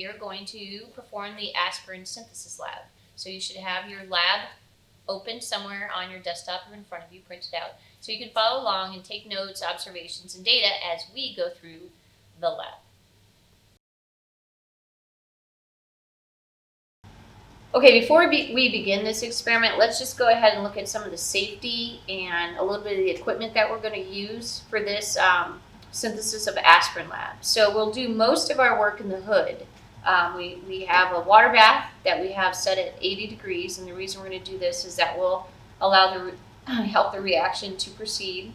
we are going to perform the aspirin synthesis lab. So you should have your lab open somewhere on your desktop or in front of you, printed out, so you can follow along and take notes, observations, and data as we go through the lab. Okay, before we begin this experiment, let's just go ahead and look at some of the safety and a little bit of the equipment that we're going to use for this synthesis of aspirin lab. So we'll do most of our work in the hood. We have a water bath that we have set at 80 degrees, and the reason we're going to do this is that will allow help the reaction to proceed.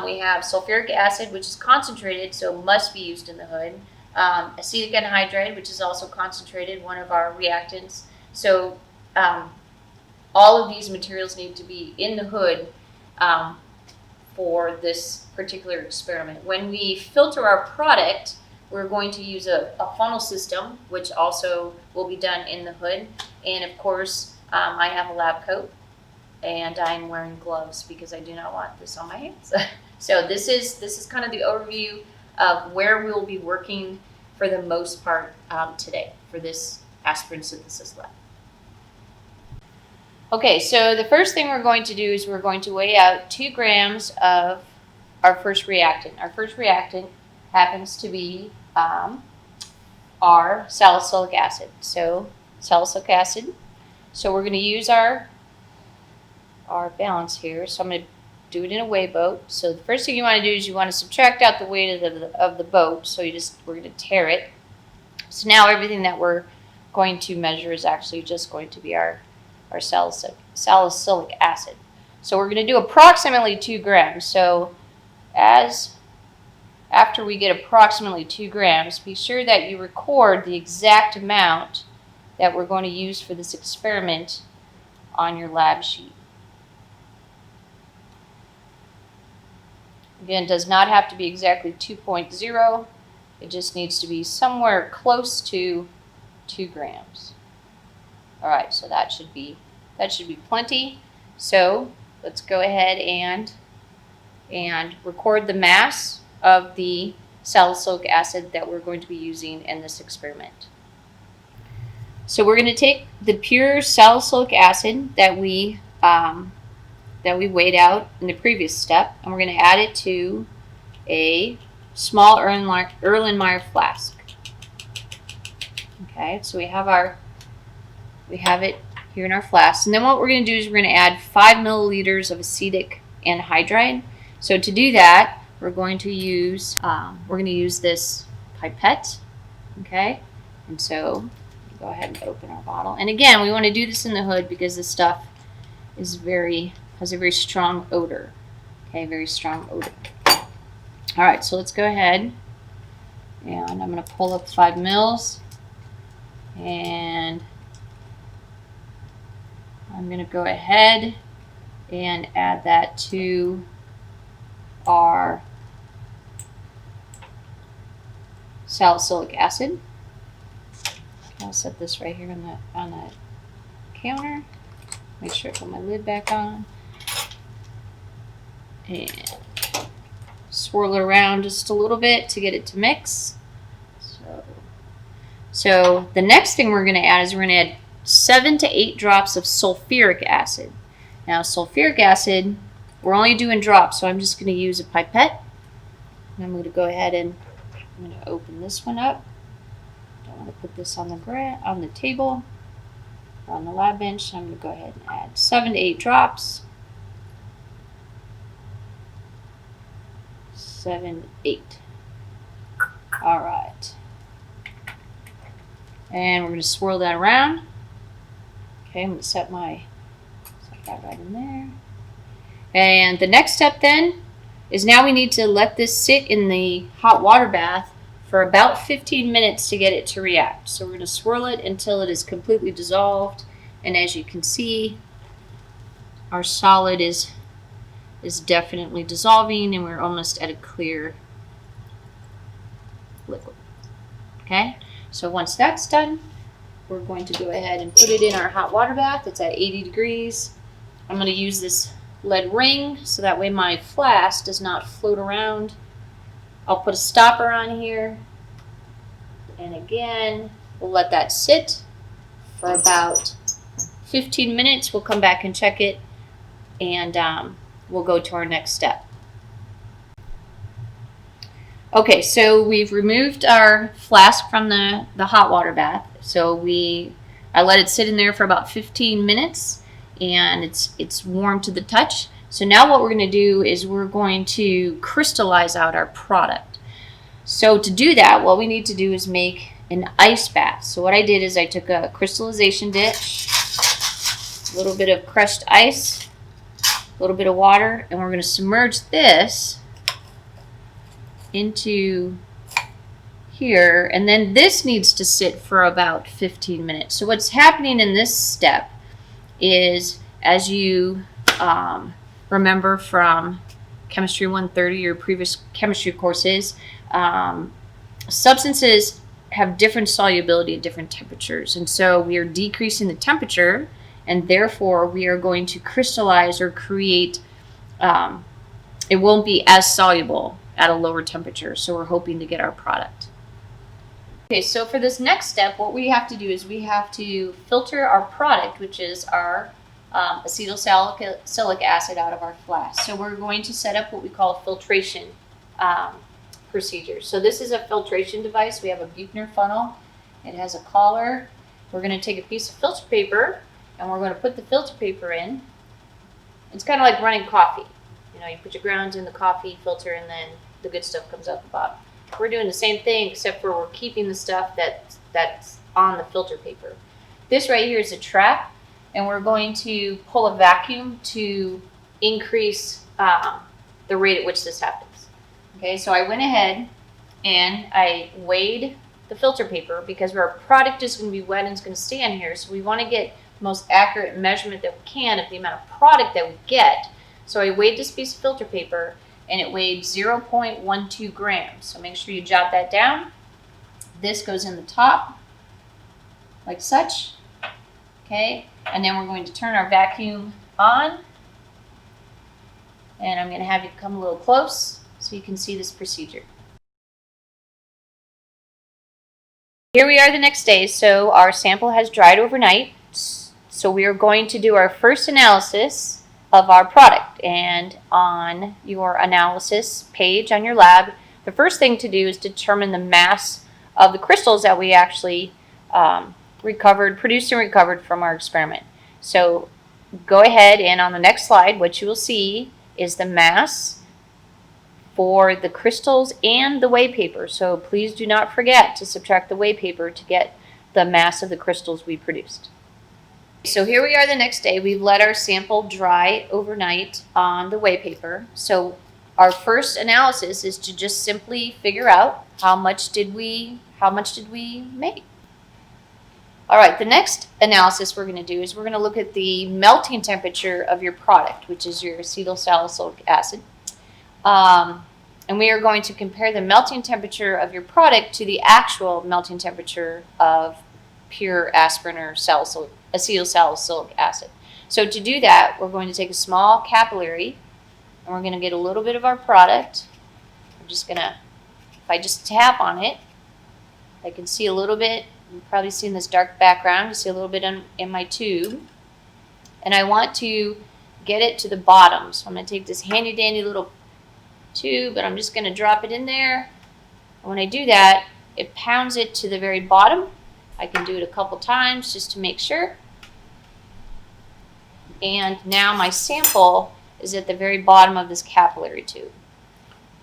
We have sulfuric acid, which is concentrated, so must be used in the hood. Acetic anhydride, which is also concentrated, one of our reactants. So all of these materials need to be in the hood for this particular experiment. When we filter our product, we're going to use a funnel system, which also will be done in the hood. And of course, I have a lab coat, and I'm wearing gloves because I do not want this on my hands. So this is kind of the overview of where we'll be working for the most part today for this aspirin synthesis lab. Okay, so the first thing we're going to do is we're going to weigh out 2 grams of our first reactant. Our first reactant happens to be our salicylic acid. So salicylic acid. So we're going to use our balance here. So I'm going to do it in a weigh boat. So the first thing you want to do is you want to subtract out the weight of the boat. So we're going to tare it. So now everything that we're going to measure is actually just going to be our salicylic acid. So we're going to do approximately 2 grams. So after we get approximately 2 grams, be sure that you record the exact amount that we're going to use for this experiment on your lab sheet. Again, it does not have to be exactly 2.0. It just needs to be somewhere close to 2 grams. All right, so that should be plenty. So let's go ahead and record the mass of the salicylic acid that we're going to be using in this experiment. So we're going to take the pure salicylic acid that we weighed out in the previous step, and we're going to add it to a small Erlenmeyer flask. Okay, so we have it here in our flask, and then what we're going to do is we're going to add 5 milliliters of acetic anhydride. So to do that, we're going to use this pipette. Okay, and so go ahead and open our bottle. And again, we want to do this in the hood because this stuff has a very strong odor. Okay, very strong odor. All right, so let's go ahead, and I'm going to pull up 5 mils, and I'm going to go ahead and add that to our salicylic acid. I'll set this right here on the counter. Make sure I put my lid back on. And swirl it around just a little bit to get it to mix. So the next thing we're going to add is we're going to add 7 to 8 drops of sulfuric acid. Now sulfuric acid, we're only doing drops, so I'm just going to use a pipette. And I'm going to go ahead and I'm going to open this one up. I want to put this on the table or on the lab bench. I'm going to go ahead and add 7 to 8 drops. 7, 8. All right. And we're going to swirl that around. Okay, I'm going to set that right in there. And the next step then is now we need to let this sit in the hot water bath for about 15 minutes to get it to react. So we're going to swirl it until it is completely dissolved. And as you can see, our solid is definitely dissolving, and we're almost at a clear liquid. Okay, so once that's done, we're going to go ahead and put it in our hot water bath. It's at 80 degrees. I'm going to use this lead ring so that way my flask does not float around. I'll put a stopper on here, and again, We'll let that sit for about 15 minutes. We'll come back and check it, and we'll go to our next step. Okay, so we've removed our flask from the hot water bath. So I let it sit in there for about 15 minutes, and it's warm to the touch. So now what we're going to do is we're going to crystallize out our product. So to do that, what we need to do is make an ice bath. So what I did is I took a crystallization dish, a little bit of crushed ice, a little bit of water, and we're going to submerge this into here, and then this needs to sit for about 15 minutes. So what's happening in this step is, as you remember from Chemistry 130 or previous chemistry courses, substances have different solubility at different temperatures, and so we are decreasing the temperature, and therefore we are going to crystallize or create, it won't be as soluble at a lower temperature, so we're hoping to get our product. Okay, so for this next step, what we have to do is we have to filter our product, which is our acetylsalicylic acid, out of our flask. So we're going to set up what we call a filtration procedure. So this is a filtration device. We have a Buchner funnel. It has a collar. We're going to take a piece of filter paper, and we're going to put the filter paper in. It's kind of like running coffee. You know, you put your grounds in the coffee filter, and then the good stuff comes out the bottom. We're doing the same thing, except for we're keeping the stuff that's on the filter paper. This right here is a trap, and we're going to pull a vacuum to increase the rate at which this happens. Okay, so I went ahead and I weighed the filter paper, because our product is going to be wet and it's going to stay in here, so we want to get the most accurate measurement that we can of the amount of product that we get. So I weighed this piece of filter paper, and it weighed 0.12 grams. So make sure you jot that down. This goes in the top, like such. Okay, and then we're going to turn our vacuum on. And I'm going to have you come a little close so you can see this procedure. Here we are the next day. So our sample has dried overnight. So we are going to do our first analysis of our product, and on your analysis page on your lab, the first thing to do is determine the mass of the crystals that we actually produced and recovered from our experiment. So go ahead, and on the next slide, what you will see is the mass for the crystals and the whey paper. So please do not forget to subtract the whey paper to get the mass of the crystals we produced. So here we are the next day. We've let our sample dry overnight on the whey paper. So our first analysis is to just simply figure out how much did we make. All right, the next analysis we're going to do is we're going to look at the melting temperature of your product, which is your acetylsalicylic acid. And we are going to compare the melting temperature of your product to the actual melting temperature of pure aspirin or acetylsalicylic acid. So to do that, we're going to take a small capillary, and we're going to get a little bit of our product. I'm just going to, if I just tap on it, I can see a little bit. You've probably seen this dark background. You see a little bit in my tube. And I want to get it to the bottom. So I'm going to take this handy dandy little tube, and I'm just going to drop it in there. And when I do that, it pounds it to the very bottom. I can do it a couple times just to make sure. And now my sample is at the very bottom of this capillary tube.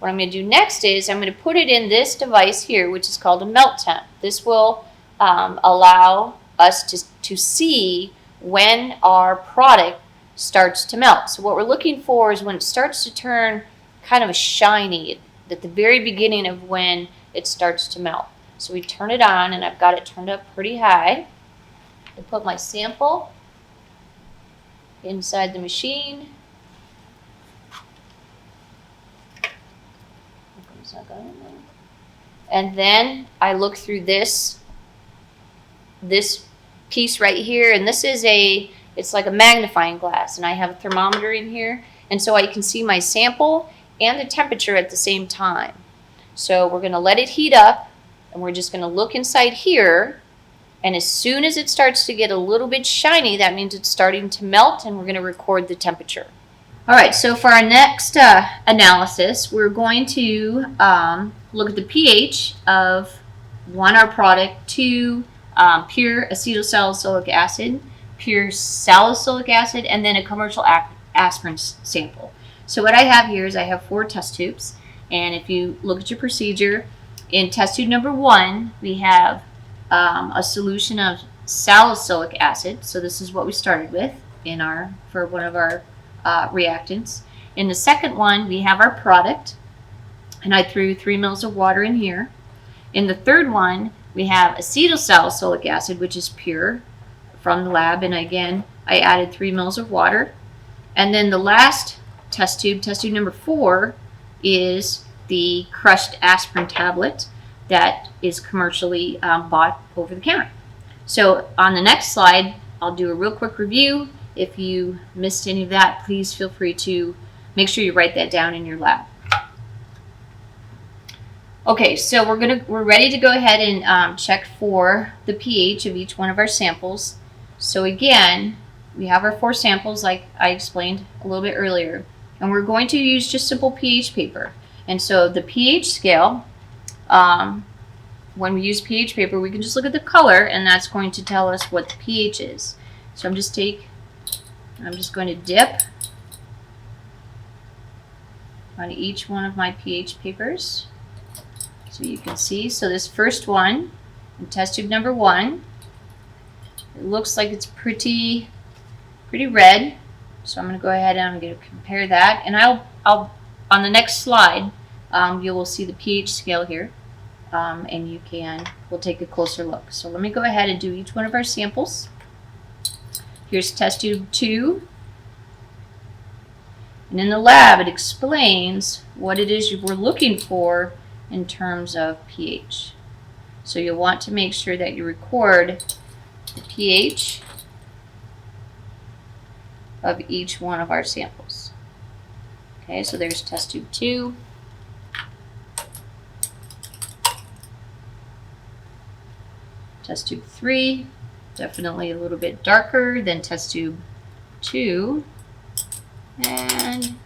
What I'm going to do next is I'm going to put it in this device here, which is called a melt temp. This will allow us to see when our product starts to melt. So what we're looking for is when it starts to turn kind of shiny, at the very beginning of when it starts to melt. So we turn it on, and I've got it turned up pretty high. I put my sample inside the machine. And then I look through this piece right here, and this is it's like a magnifying glass, and I have a thermometer in here, and so I can see my sample and the temperature at the same time. So we're going to let it heat up, and we're just going to look inside here, And as soon as it starts to get a little bit shiny, that means it's starting to melt, and we're going to record the temperature. All right, so for our next analysis, we're going to look at the pH of our product, 2, pure acetylsalicylic acid, pure salicylic acid, and then a commercial aspirin sample. So what I have here is I have 4 test tubes, and if you look at your procedure, in test tube number 1, we have a solution of salicylic acid. So this is what we started with for one of our reactants. In the second one, we have our product, and I threw 3 mils of water in here. In the third one, we have acetylsalicylic acid, which is pure from the lab, and again, I added 3 mils of water. And then the last test tube number 4, is the crushed aspirin tablet that is commercially bought over the counter. So on the next slide, I'll do a real quick review. If you missed any of that, please feel free to make sure you write that down in your lab. Okay, so we're ready to go ahead and check for the pH of each one of our samples. So again, we have our 4 samples like I explained a little bit earlier, and we're going to use just simple pH paper. And so the pH scale, when we use pH paper, we can just look at the color, and that's going to tell us what the pH is. So I'm just going to dip on each one of my pH papers so you can see. So this first one, in test tube number 1, it looks like it's pretty red. So I'm going to go ahead and I'm going to compare that, and I'll on the next slide you will see the pH scale here, and we'll take a closer look. So let me go ahead and do each one of our samples. Here's test tube 2. And in the lab, it explains what it is we're looking for in terms of pH. So you'll want to make sure that you record the pH of each one of our samples. Okay, so there's test tube 2. Test tube 3. Definitely a little bit darker than test tube 2, and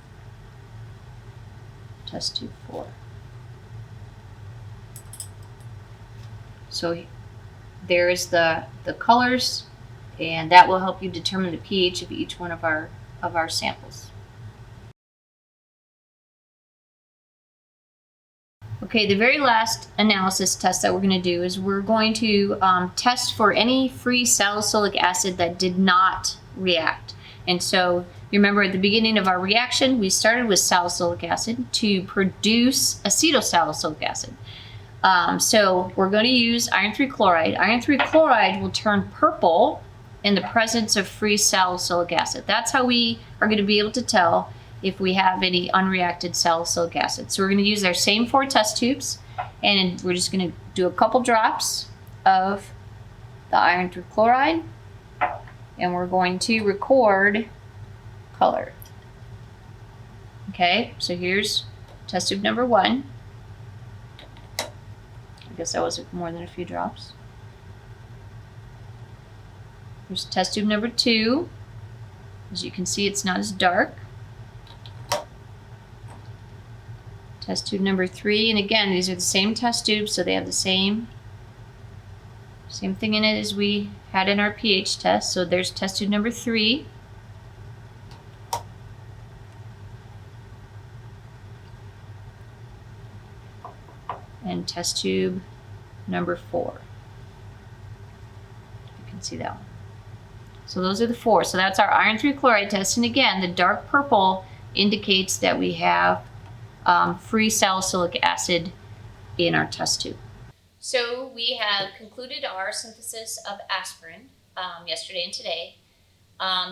test tube 4. So there is the colors, and that will help you determine the pH of each one of our samples. Okay, the very last analysis test that we're going to do is we're going to test for any free salicylic acid that did not react. And so you remember at the beginning of our reaction, we started with salicylic acid to produce acetylsalicylic acid. So we're going to use iron 3 chloride. Iron 3 chloride will turn purple in the presence of free salicylic acid. That's how we are going to be able to tell if we have any unreacted salicylic acid. So we're going to use our same 4 test tubes, and we're just going to do a couple drops of the iron 3 chloride, and we're going to record color. Okay, so here's test tube number 1. I guess that was more than a few drops. Here's test tube number 2. As you can see, it's not as dark. Test tube number 3, and again, these are the same test tubes, so they have the same thing in it as we had in our pH test. So there's test tube number 3. And test tube number 4. You can see that one. So those are the 4. So that's our iron 3 chloride test, and again, the dark purple indicates that we have free salicylic acid in our test tube. So we have concluded our synthesis of aspirin yesterday and today.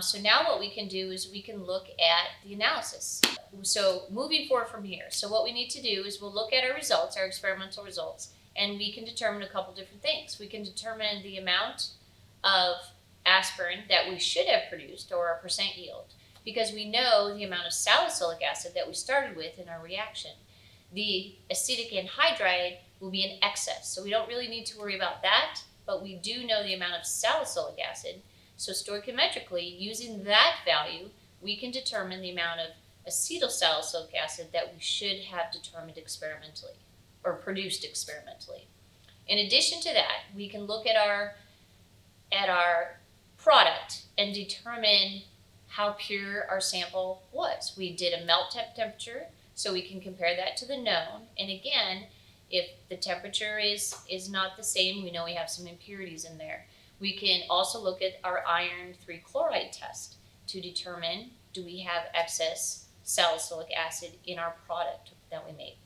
So now what we can do is we can look at the analysis. So moving forward from here, so what we need to do is we'll look at our results, our experimental results, and we can determine a couple different things. We can determine the amount of aspirin that we should have produced, or our percent yield, because we know the amount of salicylic acid that we started with in our reaction. The acetic anhydride will be in excess, so we don't really need to worry about that. but we do know the amount of salicylic acid. So stoichiometrically, using that value, we can determine the amount of acetylsalicylic acid that we should have determined experimentally or produced experimentally. In addition to that, we can look at our product and determine how pure our sample was. We did a melt temperature, so we can compare that to the known. And again, if the temperature is not the same, we know we have some impurities in there. We can also look at our iron 3 chloride test to determine, do we have excess salicylic acid in our product that we make.